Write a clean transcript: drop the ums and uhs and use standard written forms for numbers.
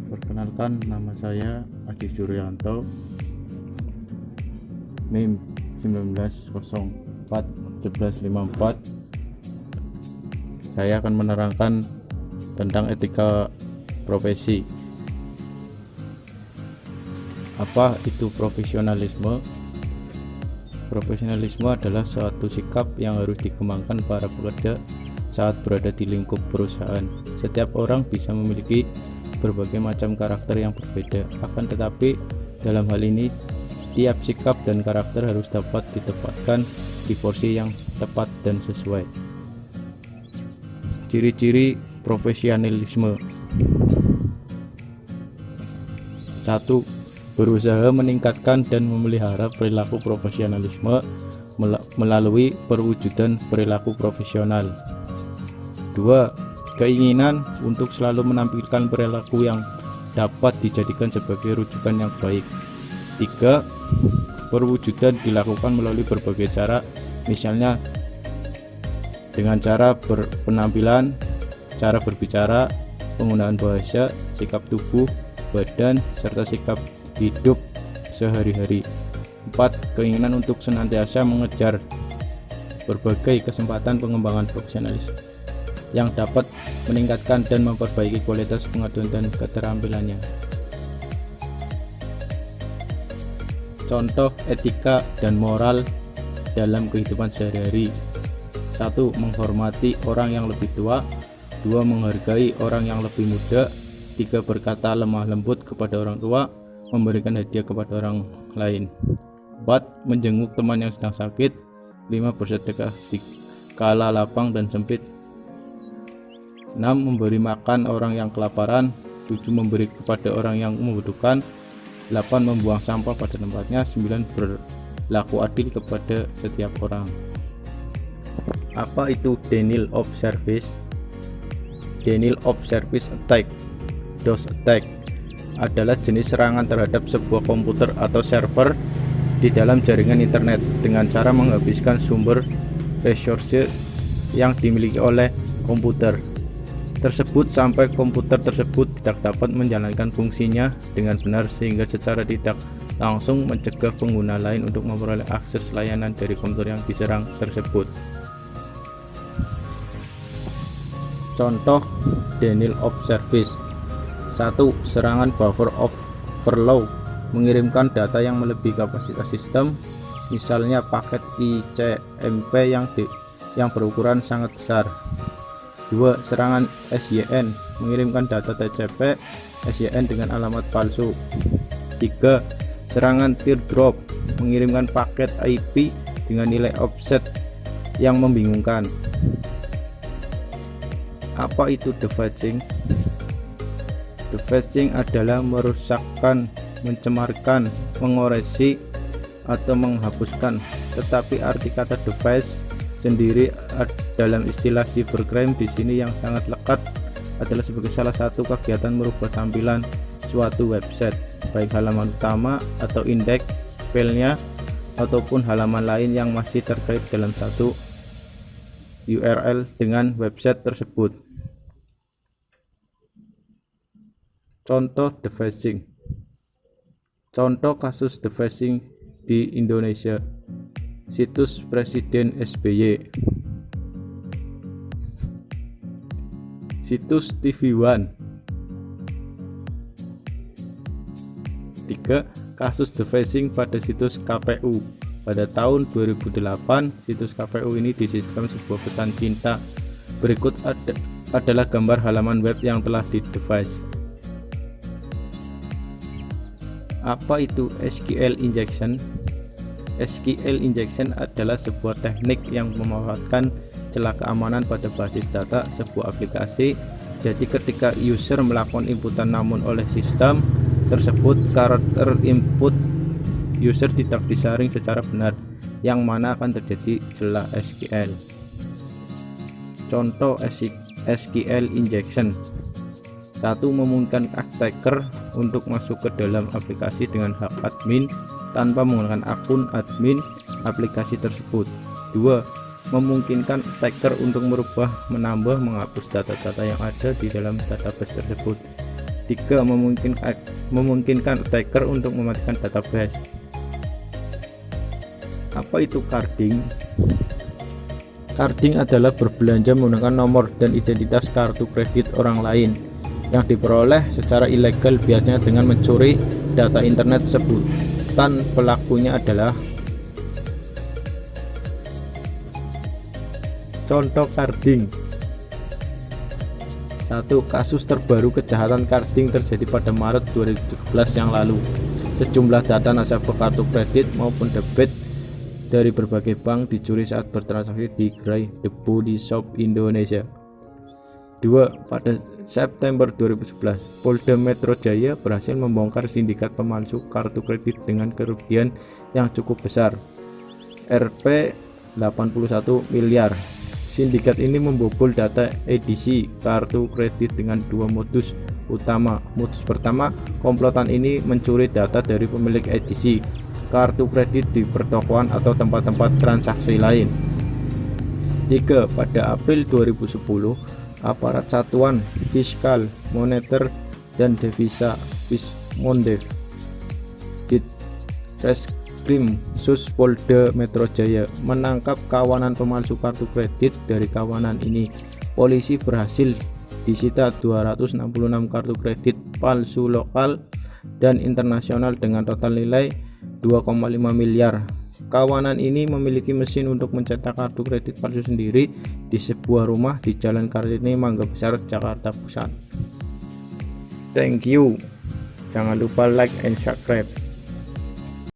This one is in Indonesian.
Perkenalkan, nama saya Adi Suryanto, NIM 19041154. Saya akan menerangkan tentang etika profesi. Apa itu profesionalisme? Profesionalisme adalah suatu sikap yang harus dikembangkan para pekerja saat berada di lingkup perusahaan. Setiap orang bisa memiliki berbagai macam karakter yang berbeda, akan tetapi dalam hal ini tiap sikap dan karakter harus dapat ditempatkan di porsi yang tepat dan sesuai. Ciri-ciri profesionalisme: 1. Berusaha meningkatkan dan memelihara perilaku profesionalisme melalui perwujudan perilaku profesional. 2. Keinginan untuk selalu menampilkan perilaku yang dapat dijadikan sebagai rujukan yang baik. 3. Perwujudan dilakukan melalui berbagai cara, misalnya dengan cara berpenampilan, cara berbicara, penggunaan bahasa, sikap tubuh, badan, serta sikap hidup sehari-hari. 4. Keinginan untuk senantiasa mengejar berbagai kesempatan pengembangan profesionalis yang dapat meningkatkan dan memperbaiki kualitas pengetahuan dan keterampilannya. Contoh etika dan moral dalam kehidupan sehari-hari: 1. Menghormati orang yang lebih tua. 2. Menghargai orang yang lebih muda. 3. Berkata lemah lembut kepada orang tua, memberikan hadiah kepada orang lain. 4. Menjenguk teman yang sedang sakit. 5. Bersedekah di kala lapang dan sempit. 6. Memberi makan orang yang kelaparan. 7. Memberi kepada orang yang membutuhkan. 8. Membuang sampah pada tempatnya. 9. Berlaku adil kepada setiap orang. Apa itu denial of service? Denial of service attack, DOS attack, adalah jenis serangan terhadap sebuah komputer atau server di dalam jaringan internet dengan cara menghabiskan sumber resource yang dimiliki oleh komputer tersebut sampai komputer tersebut tidak dapat menjalankan fungsinya dengan benar, sehingga secara tidak langsung mencegah pengguna lain untuk memperoleh akses layanan dari komputer yang diserang tersebut. Contoh denial of service: 1. Serangan buffer overflow, mengirimkan data yang melebihi kapasitas sistem, misalnya paket ICMP yang berukuran sangat besar. 2. Serangan SYN, mengirimkan data TCP SYN dengan alamat palsu. 3. Serangan teardrop, mengirimkan paket IP dengan nilai offset yang membingungkan. Apa itu defacing? Defacing adalah merusakkan, mencemarkan, mengoreksi, atau menghapuskan. Tetapi arti kata deface sendiri dalam istilah cybercrime di sini yang sangat lekat adalah sebagai salah satu kegiatan merubah tampilan suatu website, baik halaman utama atau indeks filenya ataupun halaman lain yang masih terkait dalam satu URL dengan website tersebut. Contoh defacing. Contoh kasus defacing di Indonesia: situs Presiden SBY, situs TV One. 3. Kasus defacing pada situs KPU. Pada tahun 2008, situs KPU ini disisipkan sebuah pesan cinta. Berikut adalah gambar halaman web yang telah di-deface. Apa itu SQL injection? SQL injection adalah sebuah teknik yang memanfaatkan celah keamanan pada basis data sebuah aplikasi. Jadi ketika user melakukan inputan namun oleh sistem tersebut karakter input user tidak disaring secara benar, yang mana akan terjadi celah SQL. Contoh SQL injection: 1. Memungkinkan attacker untuk masuk ke dalam aplikasi dengan hak admin tanpa menggunakan akun admin aplikasi tersebut. 2. Memungkinkan attacker untuk merubah, menambah, menghapus data-data yang ada di dalam database tersebut. 3. Memungkinkan attacker untuk mematikan database. Apa itu carding? Carding adalah berbelanja menggunakan nomor dan identitas kartu kredit orang lain yang diperoleh secara ilegal, biasanya dengan mencuri data internet. Sebutan pelakunya adalah contoh carding. 1. Kasus terbaru kejahatan carding terjadi pada Maret 2017 yang lalu. Sejumlah data nasabah kartu kredit maupun debit dari berbagai bank dicuri saat bertransaksi di gerai The Body Shop Indonesia. 2. Pada September 2011, Polda Metro Jaya berhasil membongkar sindikat pemalsu kartu kredit dengan kerugian yang cukup besar, Rp 81 miliar. Sindikat ini membobol data edisi kartu kredit dengan 2 modus utama. Modus pertama, komplotan ini mencuri data dari pemilik edisi kartu kredit di pertokoan atau tempat-tempat transaksi lain. 3. Pada April 2010, aparat Satuan Fiskal, Moneter, dan Devisa Fismondev Ditreskrim Sus Polda Metro Jaya menangkap kawanan pemalsu kartu kredit. Dari kawanan ini, polisi berhasil disita 266 kartu kredit palsu lokal dan internasional dengan total nilai 2,5 miliar. Kawanan ini memiliki mesin untuk mencetak kartu kredit palsu sendiri di sebuah rumah di Jalan Kartini, Mangga Besar, Jakarta Pusat. Thank you. Jangan lupa like and subscribe.